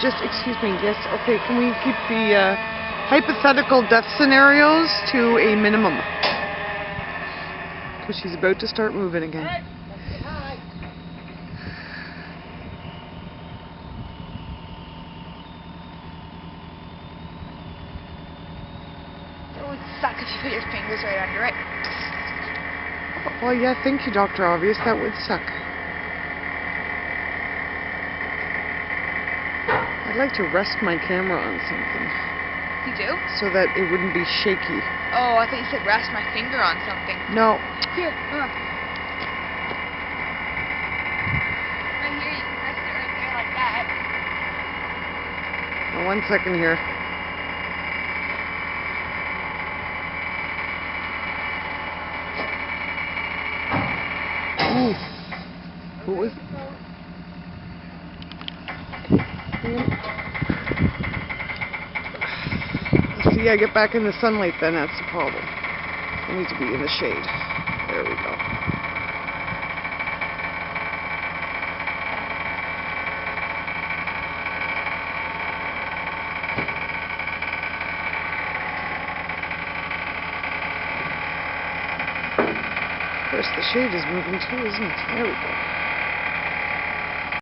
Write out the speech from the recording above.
just, excuse me, yes, okay, can we keep the hypothetical death scenarios to a minimum? Because she's about to start moving again. It would suck if you put your fingers right under it. Well, yeah, thank you, Dr. Obvious. That would suck. I'd like to rest my camera on something. You do? So that it wouldn't be shaky. Oh, I thought you said rest my finger on something. No. Here, right here, you can rest it right there like that. Now, 1 second here. Ooh. What was... See, I get back in the sunlight then, that's the problem. I need to be in the shade. There we go. Of course, the shade is moving too, isn't it? There we go.